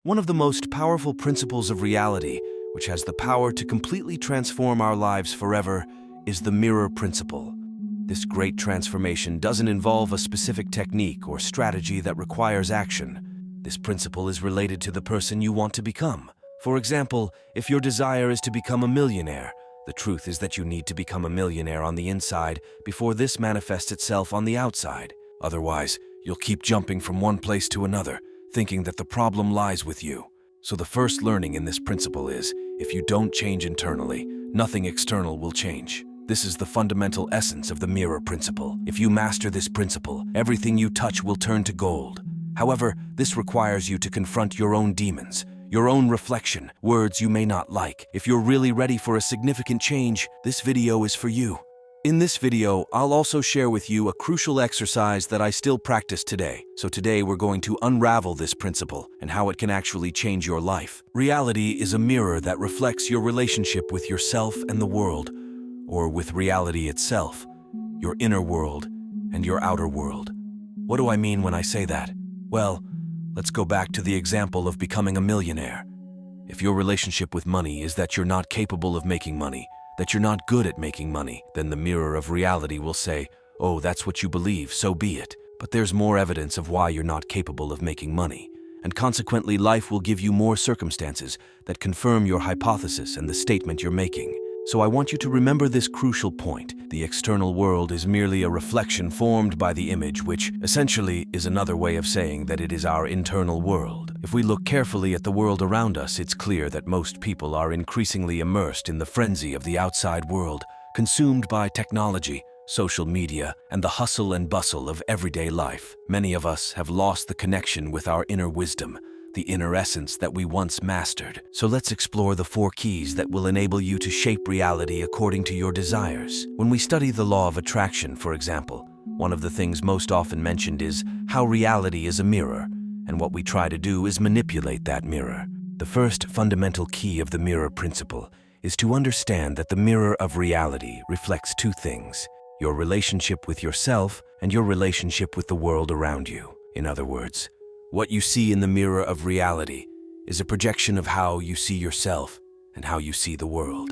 One of the most powerful principles of reality, which has the power to completely transform our lives forever, is the mirror principle. This great transformation doesn't involve a specific technique or strategy that requires action. This principle is related to the person you want to become. For example, if your desire is to become a millionaire, the truth is that you need to become a millionaire on the inside before this manifests itself on the outside. Otherwise, you'll keep jumping from one place to another, thinking that the problem lies with you. So the first learning in this principle is, if you don't change internally, nothing external will change. This is the fundamental essence of the mirror principle. If you master this principle, everything you touch will turn to gold. However, this requires you to confront your own demons, your own reflection, words you may not like. If you're really ready for a significant change, this video is for you. In this video, I'll also share with you a crucial exercise that I still practice today. So today we're going to unravel this principle and how it can actually change your life. Reality is a mirror that reflects your relationship with yourself and the world, or with reality itself, your inner world and your outer world. What do I mean when I say that? Well, let's go back to the example of becoming a millionaire. If your relationship with money is that you're not capable of making money, that you're not good at making money, then the mirror of reality will say, oh, that's what you believe, so be it. But there's more evidence of why you're not capable of making money, and consequently life will give you more circumstances that confirm your hypothesis and the statement you're making. So I want you to remember this crucial point. The external world is merely a reflection formed by the image, which essentially is another way of saying that it is our internal world. If we look carefully at the world around us, it's clear that most people are increasingly immersed in the frenzy of the outside world, consumed by technology, social media, and the hustle and bustle of everyday life. Many of us have lost the connection with our inner wisdom, the inner essence that we once mastered. So let's explore the 4 keys that will enable you to shape reality according to your desires. When we study the law of attraction, for example, one of the things most often mentioned is how reality is a mirror, and what we try to do is manipulate that mirror. The first fundamental key of the mirror principle is to understand that the mirror of reality reflects 2 things: your relationship with yourself and your relationship with the world around you. In other words, what you see in the mirror of reality is a projection of how you see yourself and how you see the world.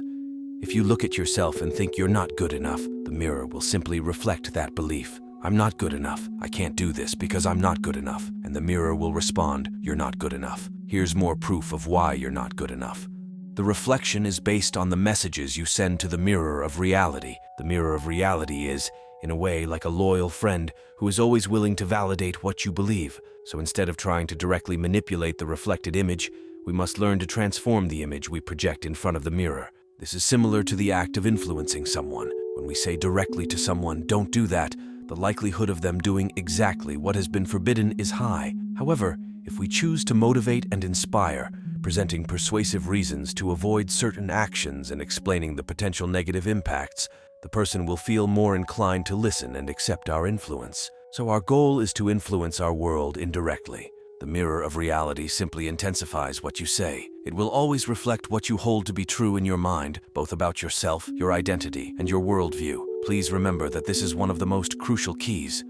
If you look at yourself and think you're not good enough, the mirror will simply reflect that belief. I'm not good enough. I can't do this because I'm not good enough. And the mirror will respond, you're not good enough. Here's more proof of why you're not good enough. The reflection is based on the messages you send to the mirror of reality. The mirror of reality is, in a way, like a loyal friend who is always willing to validate what you believe. So instead of trying to directly manipulate the reflected image, we must learn to transform the image we project in front of the mirror. This is similar to the act of influencing someone. When we say directly to someone, don't do that, the likelihood of them doing exactly what has been forbidden is high. However, if we choose to motivate and inspire, presenting persuasive reasons to avoid certain actions and explaining the potential negative impacts, the person will feel more inclined to listen and accept our influence. So our goal is to influence our world indirectly. The mirror of reality simply intensifies what you say. It will always reflect what you hold to be true in your mind, both about yourself, your identity, and your worldview. Please remember that this is one of the most crucial keys.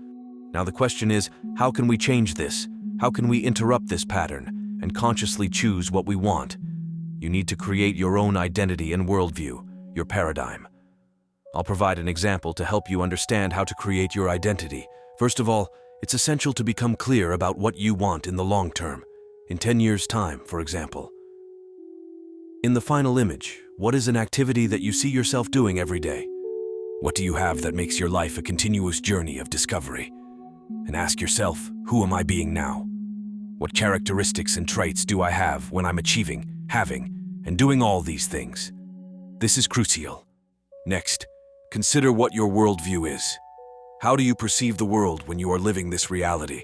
Now the question is, how can we change this? How can we interrupt this pattern and consciously choose what we want? You need to create your own identity and worldview, your paradigm. I'll provide an example to help you understand how to create your identity. First of all, it's essential to become clear about what you want in the long term, in 10 years' time, for example. In the final image, what is an activity that you see yourself doing every day? What do you have that makes your life a continuous journey of discovery? And ask yourself, who am I being now? What characteristics and traits do I have when I'm achieving, having, and doing all these things? This is crucial. Next, consider what your worldview is. How do you perceive the world when you are living this reality?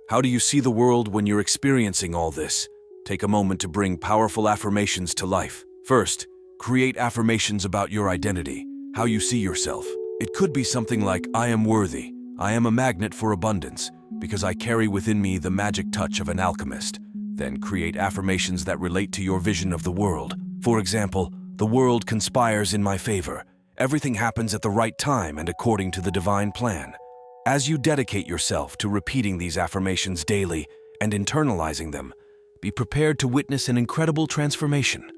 How do you see the world when you're experiencing all this? Take a moment to bring powerful affirmations to life. First, create affirmations about your identity, how you see yourself. It could be something like, I am worthy, I am a magnet for abundance, because I carry within me the magic touch of an alchemist. Then create affirmations that relate to your vision of the world. For example, the world conspires in my favor. Everything happens at the right time and according to the divine plan. As you dedicate yourself to repeating these affirmations daily and internalizing them, Be prepared to witness an incredible transformation.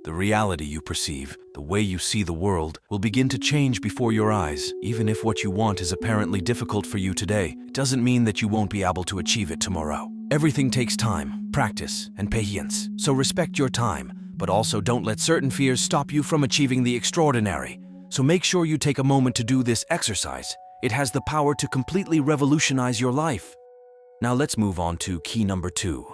The reality you perceive, the way you see the world, will begin to change before your eyes. Even if what you want is apparently difficult for you today, it doesn't mean that you won't be able to achieve it tomorrow. Everything takes time, practice, and patience. So respect your time, but also don't let certain fears stop you from achieving the extraordinary. So make sure you take a moment to do this exercise. It has the power to completely revolutionize your life. Now let's move on to key number 2.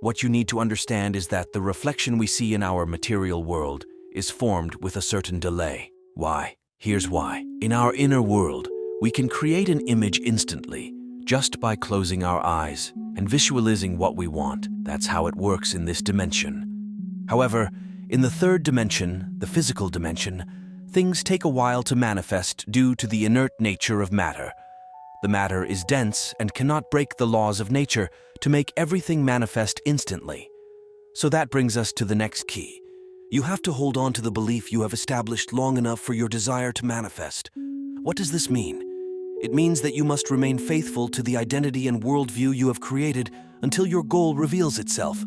What you need to understand is that the reflection we see in our material world is formed with a certain delay. Why? Here's why. In our inner world, we can create an image instantly, just by closing our eyes and visualizing what we want. That's how it works in this dimension. However, in the third dimension, the physical dimension, things take a while to manifest due to the inert nature of matter. The matter is dense and cannot break the laws of nature to make everything manifest instantly. So that brings us to the next key. You have to hold on to the belief you have established long enough for your desire to manifest. What does this mean? It means that you must remain faithful to the identity and worldview you have created until your goal reveals itself.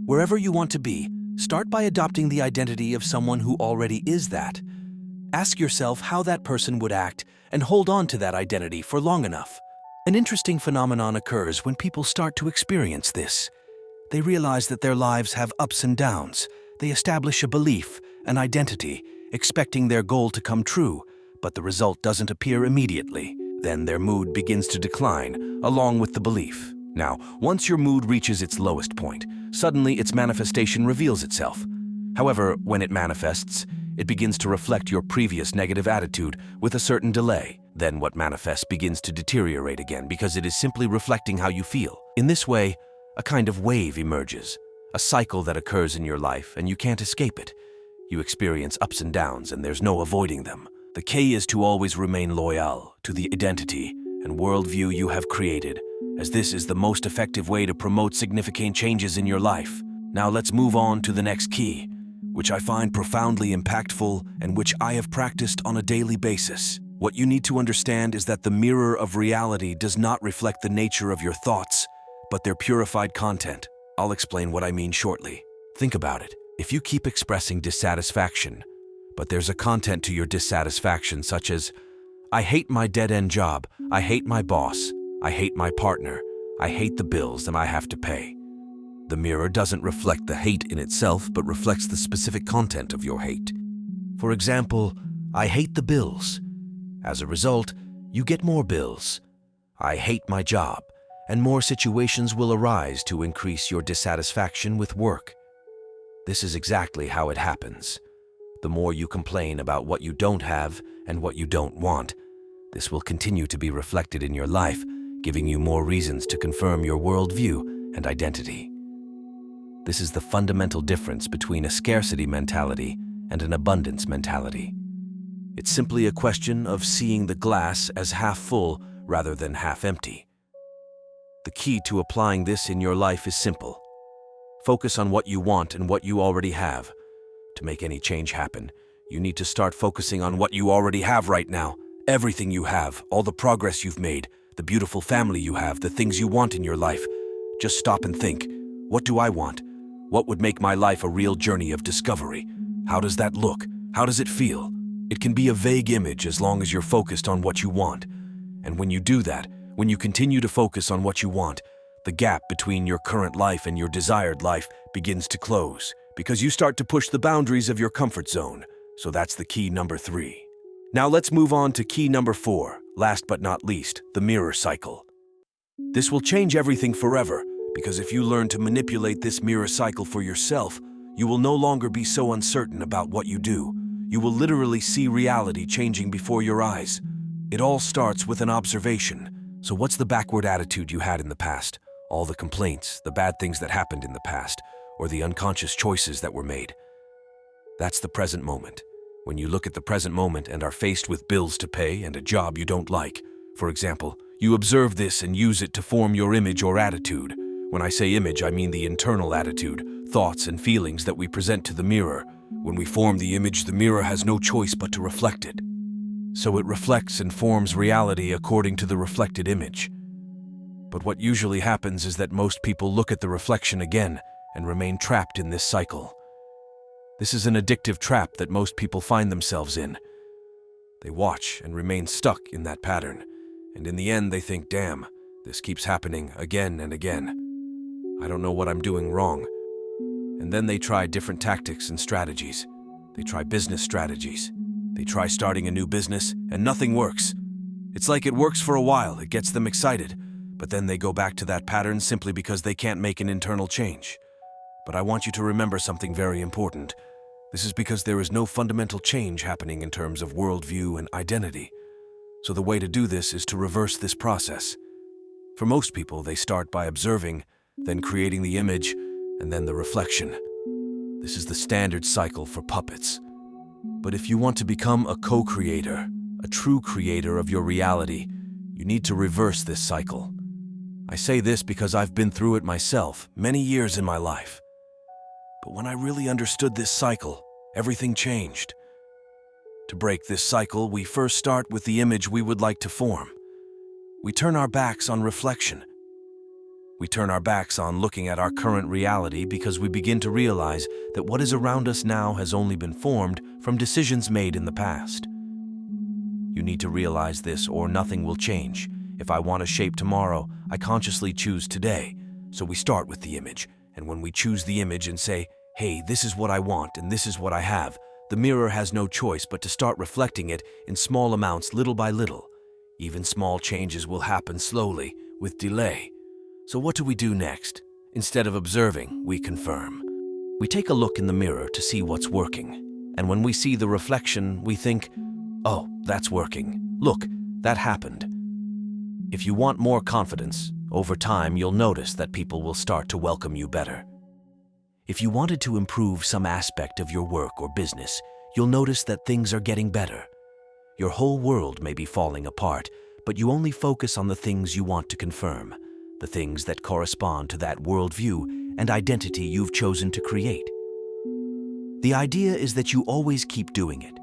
Wherever you want to be, start by adopting the identity of someone who already is that. Ask yourself how that person would act and hold on to that identity for long enough. An interesting phenomenon occurs when people start to experience this. They realize that their lives have ups and downs. They establish a belief, an identity, expecting their goal to come true, but the result doesn't appear immediately. Then their mood begins to decline, along with the belief. Now, once your mood reaches its lowest point, suddenly its manifestation reveals itself. However, when it manifests, it begins to reflect your previous negative attitude with a certain delay. Then what manifests begins to deteriorate again because it is simply reflecting how you feel. In this way, a kind of wave emerges, a cycle that occurs in your life and you can't escape it. You experience ups and downs and there's no avoiding them. The key is to always remain loyal to the identity and worldview you have created, as this is the most effective way to promote significant changes in your life. Now let's move on to the next key, which I find profoundly impactful and which I have practiced on a daily basis. What you need to understand is that the mirror of reality does not reflect the nature of your thoughts, but their purified content. I'll explain what I mean shortly. Think about it. If you keep expressing dissatisfaction, but there's a content to your dissatisfaction such as, I hate my dead-end job, I hate my boss, I hate my partner, I hate the bills that I have to pay. The mirror doesn't reflect the hate in itself, but reflects the specific content of your hate. For example, I hate the bills. As a result, you get more bills. I hate my job, and more situations will arise to increase your dissatisfaction with work. This is exactly how it happens. The more you complain about what you don't have and what you don't want, this will continue to be reflected in your life, giving you more reasons to confirm your worldview and identity. This is the fundamental difference between a scarcity mentality and an abundance mentality. It's simply a question of seeing the glass as half full rather than half empty. The key to applying this in your life is simple. Focus on what you want and what you already have. To make any change happen, you need to start focusing on what you already have right now. Everything you have, all the progress you've made, the beautiful family you have, the things you want in your life. Just stop and think, what do I want? What would make my life a real journey of discovery? How does that look? How does it feel? It can be a vague image as long as you're focused on what you want. And when you do that, when you continue to focus on what you want, the gap between your current life and your desired life begins to close because you start to push the boundaries of your comfort zone. So that's the key number 3. Now let's move on to key number 4, last but not least, the mirror cycle. This will change everything forever, because if you learn to manipulate this mirror cycle for yourself, you will no longer be so uncertain about what you do. You will literally see reality changing before your eyes. It all starts with an observation. So what's the backward attitude you had in the past? All the complaints, the bad things that happened in the past, or the unconscious choices that were made. That's the present moment. When you look at the present moment and are faced with bills to pay and a job you don't like, for example, you observe this and use it to form your image or attitude. When I say image, I mean the internal attitude, thoughts and feelings that we present to the mirror. When we form the image, the mirror has no choice but to reflect it. So it reflects and forms reality according to the reflected image. But what usually happens is that most people look at the reflection again and remain trapped in this cycle. This is an addictive trap that most people find themselves in. They watch and remain stuck in that pattern, and in the end they think, damn, this keeps happening again and again. I don't know what I'm doing wrong. And then they try different tactics and strategies. They try business strategies. They try starting a new business, and nothing works. It's like it works for a while, it gets them excited, but then they go back to that pattern simply because they can't make an internal change. But I want you to remember something very important. This is because there is no fundamental change happening in terms of worldview and identity. So the way to do this is to reverse this process. For most people, they start by observing, then creating the image, and then the reflection. This is the standard cycle for puppets. But if you want to become a co-creator, a true creator of your reality, you need to reverse this cycle. I say this because I've been through it myself, many years in my life. But when I really understood this cycle, everything changed. To break this cycle, we first start with the image we would like to form. We turn our backs on reflection. We turn our backs on looking at our current reality because we begin to realize that what is around us now has only been formed from decisions made in the past. You need to realize this or nothing will change. If I want to shape tomorrow, I consciously choose today. So we start with the image, and when we choose the image and say, hey, this is what I want and this is what I have, the mirror has no choice but to start reflecting it in small amounts little by little. Even small changes will happen slowly, with delay. So what do we do next? Instead of observing, we confirm. We take a look in the mirror to see what's working. And when we see the reflection, we think, oh, that's working. Look, that happened. If you want more confidence, over time you'll notice that people will start to welcome you better. If you wanted to improve some aspect of your work or business, you'll notice that things are getting better. Your whole world may be falling apart, but you only focus on the things you want to confirm, the things that correspond to that worldview and identity you've chosen to create. The idea is that you always keep doing it.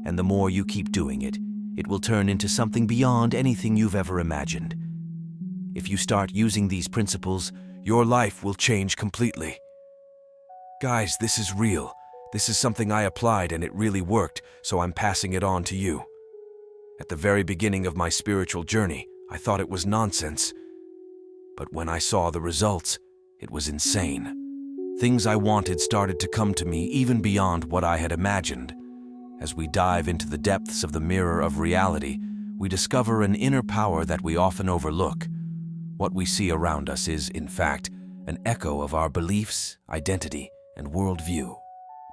And the more you keep doing it, it will turn into something beyond anything you've ever imagined. If you start using these principles, your life will change completely. Guys, this is real. This is something I applied and it really worked, so I'm passing it on to you. At the very beginning of my spiritual journey, I thought it was nonsense. But when I saw the results, it was insane. Things I wanted started to come to me even beyond what I had imagined. As we dive into the depths of the mirror of reality, we discover an inner power that we often overlook. What we see around us is, in fact, an echo of our beliefs, identity, and worldview.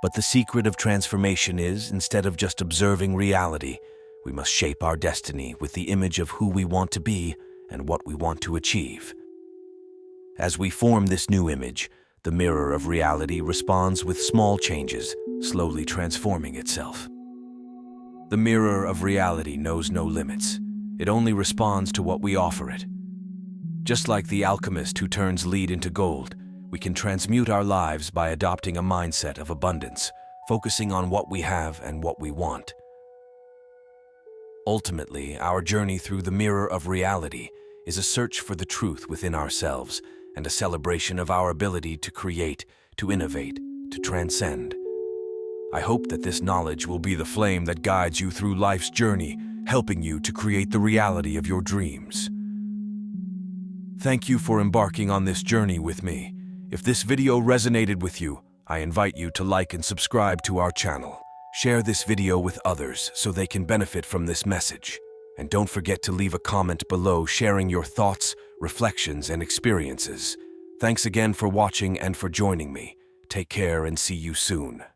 But the secret of transformation is, instead of just observing reality, we must shape our destiny with the image of who we want to be and what we want to achieve. As we form this new image, the mirror of reality responds with small changes, slowly transforming itself. The mirror of reality knows no limits. It only responds to what we offer it. Just like the alchemist who turns lead into gold, we can transmute our lives by adopting a mindset of abundance, focusing on what we have and what we want. Ultimately, our journey through the mirror of reality is a search for the truth within ourselves and a celebration of our ability to create, to innovate, to transcend. I hope that this knowledge will be the flame that guides you through life's journey, helping you to create the reality of your dreams. Thank you for embarking on this journey with me. If this video resonated with you, I invite you to like and subscribe to our channel. Share this video with others so they can benefit from this message. And don't forget to leave a comment below sharing your thoughts, reflections, and experiences. Thanks again for watching and for joining me. Take care and see you soon.